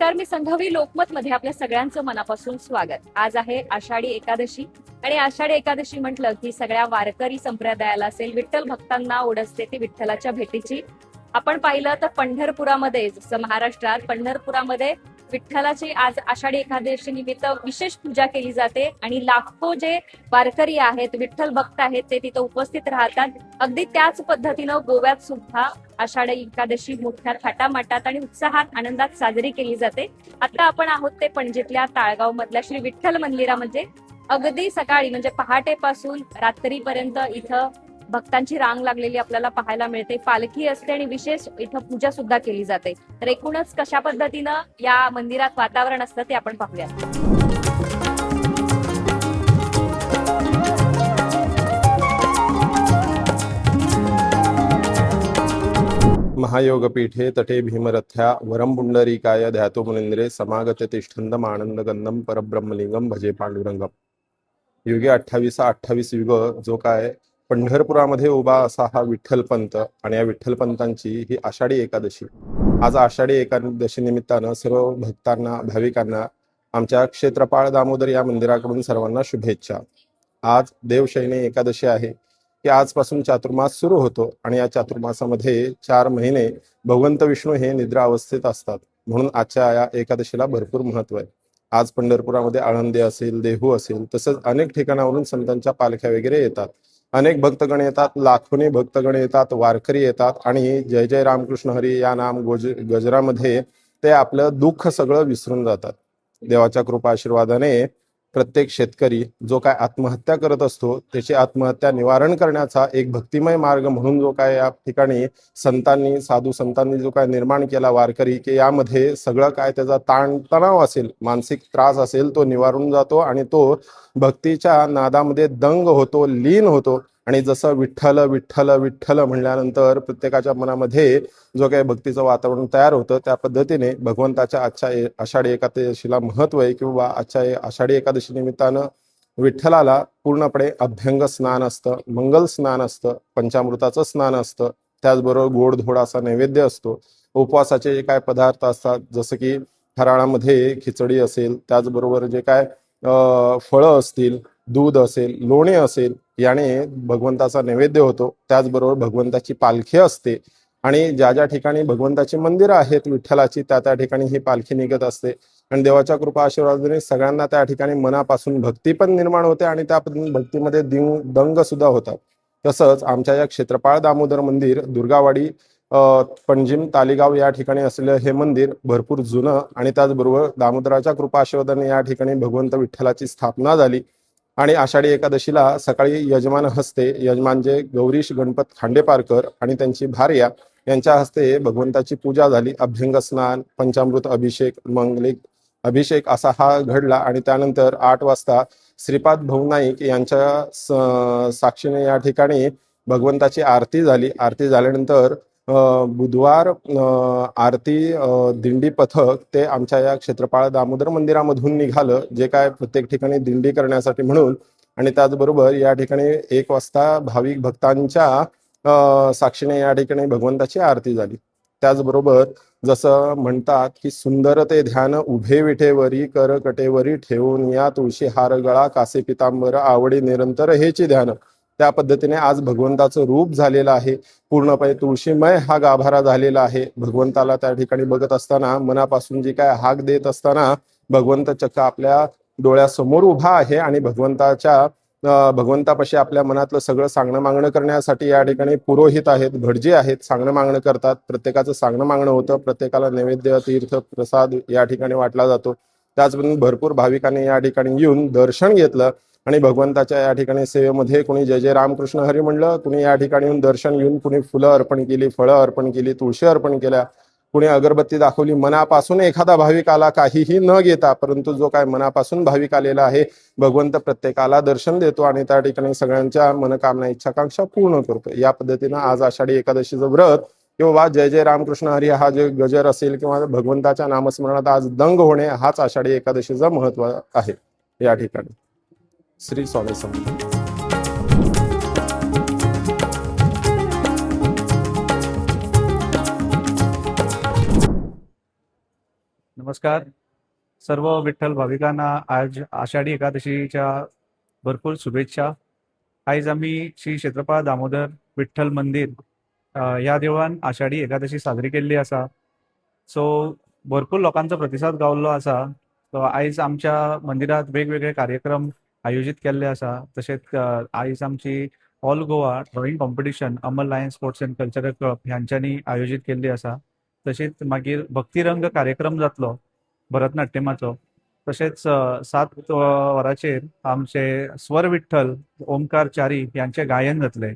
नमस्कार, मी संघवी लोकमत मध्ये आपल्या सगळ्यांचं मनापासून स्वागत। आज आहे आषाढी एकादशी आणि आषाढी एकादशी म्हटलं की सगळ्या वारकरी संप्रदायाला असेल विठ्ठल भक्तांना ओढ असते ती विठ्ठलाच्या भेटीची। आपण पाहिलं तर पंढरपुरामध्ये, जसं महाराष्ट्रात पंढरपुरामध्ये विठ्ठलाची आज आषाढी एकादशी निमित्त विशेष पूजा केली जाते आणि लाखो जे वारकरी आहेत, विठ्ठल भक्त आहेत, ते तिथं उपस्थित राहतात। अगदी त्याच पद्धतीनं गोव्यात सुद्धा आषाढी एकादशी मोठ्या थाटामाटात आणि उत्साहात आनंदात साजरी केली जाते। आता आपण आहोत ते पणजीतल्या ताळगाव मधल्या श्री विठ्ठल मंदिरामध्ये। अगदी सकाळी म्हणजे पहाटेपासून रात्रीपर्यंत इथं भक्तांची रांग लागलेली आपल्याला पाहायला मिळते। पालखी असते आणि विशेष इथं पूजा सुद्धा केली जाते। तर एकूणच कशा पद्धतीनं या मंदिरात वातावरण असतं ते आपण पाहूया। महायोगपीठे तटे भीमरथ्या वरम पुंडरीकाय ध्यातो मुनींद्रे समागत तिष्ठन्दम आनंदगंधम परब्रह्मलिंगम भजे पांडुरंगम। युगे 28 युग जो काय पंढरपुरामध्ये उभा असा हा विठ्ठलपंत आणि या विठ्ठलपंतांची ही आषाढी एकादशी। आज आषाढी एकादशी निमित्तानं सर्व भक्तांना, भाविकांना आमच्या क्षेत्रपाळ दामोदर या मंदिराकडून सर्वांना शुभेच्छा। आज देवशयनी एकादशी आहे की आजपासून चातुर्मास सुरू होतो आणि या चातुर्मासामध्ये 4 महिने भगवंत विष्णू हे निद्रा अवस्थेत असतात, म्हणून आजच्या या एकादशीला भरपूर महत्व आहे। आज पंढरपुरामध्ये आळंदी असेल, देहू असेल, तसंच अनेक ठिकाणावरून संतांच्या पालख्या वगैरे येतात। अनेक भक्तगण येतात, लाखोनी भक्तगण येतात, वारकरी येतात आणि जय जय रामकृष्ण हरी या नाम गजरामध्ये ते आपलं दुःख सगळं विसरून जातात। देवाच्या कृपा आशीर्वादाने प्रत्येक शेतकरी जो काय आत्महत्या करत असतो त्याची आत्महत्या निवारण करण्याचा एक भक्तिमय मार्ग म्हणून जो काय या ठिकाणी संतांनी, साधू संतांनी जो काय निर्माण केला वारकरी, की यामध्ये सगळं काय त्याचा ताणतणाव असेल, मानसिक त्रास असेल, तो निवारून जातो आणि तो भक्तीच्या नादामध्ये दंग होतो, लीन होतो। आणि जसं विठ्ठल विठ्ठल विठ्ठल म्हणल्यानंतर प्रत्येकाच्या मनामध्ये जो काही भक्तीचं वातावरण तयार होतं, त्या पद्धतीने भगवंताच्या आजच्या आषाढी एकादशीला महत्व आहे किंवा आजच्या आषाढी एकादशी निमित्तानं विठ्ठलाला पूर्णपणे अभ्यंग स्नान असतं, मंगल स्नान असतं, पंचामृताचं स्नान असतं, त्याचबरोबर गोडधोड असा नैवेद्य असतो। उपवासाचे जे काय पदार्थ असतात, जसं की फराळामध्ये खिचडी असेल, त्याचबरोबर जे काय फळं असतील, दूध असेल, लोणे असेल, याने भगवंताचा नैवेद्य होतो। त्याचबरोबर भगवंताची पालखी असते आणि ज्या ज्या ठिकाणी भगवंताची मंदिरं आहेत विठ्ठलाची, त्या ठिकाणी ही पालखी निघत असते आणि देवाच्या कृपा आशीर्वादाने सगळ्यांना त्या ठिकाणी मनापासून भक्ती पण निर्माण होते आणि त्या भक्तीमध्ये दंग सुद्धा होतात। तसंच आमच्या या क्षेत्रपाळ दामोदर मंदिर दुर्गावाडी पणजिम तालिगाव या ठिकाणी असलेलं हे मंदिर भरपूर जुनं आणि त्याचबरोबर दामोदराच्या कृपा आशीर्वादाने या ठिकाणी भगवंत विठ्ठलाची स्थापना झाली आणि आषाढी एकादशीला सकाळी यजमान हस्ते, यजमान जे गौरीश गणपत खांडेपारकर आणि त्यांची भार्या यांच्या हस्ते भगवंताची पूजा झाली। अभ्यंग स्नान, पंचामृत अभिषेक, मंगलिक अभिषेक असा हा घडला आणि त्यानंतर 8 वाजता श्रीपाद भाऊ नाईक यांच्या साक्षीने या ठिकाणी भगवंताची आरती झाली। आरती झाल्यानंतर बुधवार आरती दिंडी पथक ते आमच्या या क्षेत्रपाळ दामोदर मंदिरामधून निघालं, जे काय प्रत्येक ठिकाणी दिंडी करण्यासाठी म्हणून। आणि त्याचबरोबर या ठिकाणी 1 वाजता भाविक भक्तांच्या साक्षीने या ठिकाणी भगवंताची आरती झाली। त्याचबरोबर जसं म्हणतात की सुंदर ते ध्यान उभे विठेवरी, कर कटेवरी ठेवून या तुळशी हार गळा, कासे पितांबर आवडी निरंतर हेची ध्यान, त्या पद्धतीने आज भगवंताचं रूप झालेलं आहे, पूर्णपणे तुळशीमय हा गाभारा झालेला आहे। भगवंताला त्या ठिकाणी बघत असताना, मनापासून जी काय हाक देत असताना भगवंत चक्क आपल्या डोळ्यासमोर उभा आहे आणि भगवंतापाशी आपल्या मनातलं सगळं सांगणं मागणं करण्यासाठी या ठिकाणी पुरोहित आहेत, भटजी आहेत, सांगणं मागणं करतात। प्रत्येकाचं सांगणं मागणं होतं, प्रत्येकाला नैवेद्य, तीर्थ, प्रसाद या ठिकाणी वाटला जातो। त्याचबरोबर भरपूर भाविकांनी या ठिकाणी येऊन दर्शन घेतलं आणि भगवंताच्या या ठिकाणी सेवेमध्ये कुणी जय जय रामकृष्ण हरी म्हणलं, कुणी या ठिकाणी येऊन दर्शन घेऊन कुणी फुलं अर्पण केली, फळं अर्पण केली, तुळशी अर्पण केल्या, कुणी अगरबत्ती दाखवली। मनापासून एखादा भाविक आला काहीही न घेता, परंतु जो काय मनापासून भाविक आलेला आहे, भगवंत प्रत्येकाला दर्शन देतो आणि त्या ठिकाणी सगळ्यांच्या मनोकामना, इच्छाकांक्षा पूर्ण करतो। या पद्धतीनं आज आषाढी एकादशीचं व्रत किंवा जय जय रामकृष्ण हरी हा जे गजर असेल किंवा भगवंताच्या नामस्मरणात आज दंग होणे, हाच आषाढी एकादशीचं महत्व आहे या ठिकाणी। श्री स्वामी समर्थ। नमस्कार. सर्व विठ्ठल भाविकांना आज आषाढी एकादशीच्या भरपूर शुभेच्छा. आयज आम्ही श्री क्षेत्रपाळ दामोदर विठ्ठल मंदिर ह्या देवळान आषाढी एकादशी साजरी केल्ली आसा. सो भरपूर लोकांचो प्रतिसाद गावल्लो आसा. सो आयज आमच्या मंदिरात वेगवेगळे कार्यक्रम आयोजित केल्ले आसा. तशेंच आयज आमची all Goa drawing competition Amar Lion Sports and Cultural Club ह्यांच्यांनी आयोजित केल्ली आसा. तशेंच मागीर भक्तिरंग कार्यक्रम जातलो भरतनाट्यमाचो. तशेंच 7 वरांचेर आमचे स्वर विठ्ठल ओमकार च्यारी यांचे गायन जातले.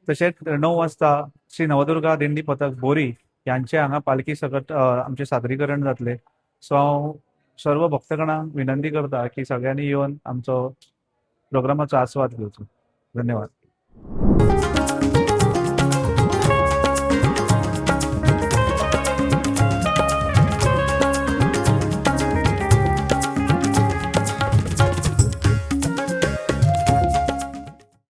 तशेंच 9 वाजता श्री नवदुर्गा दिंडी पथक बोरी यांचे हांगा पालखी सकट आमचे सादरीकरण जातले. सो हांव सर्व भक्तगणांक विनंती करता की सगळ्यांनी येवन आमचो प्रोग्रामाचो आस्वाद घेवचो. धन्यवाद.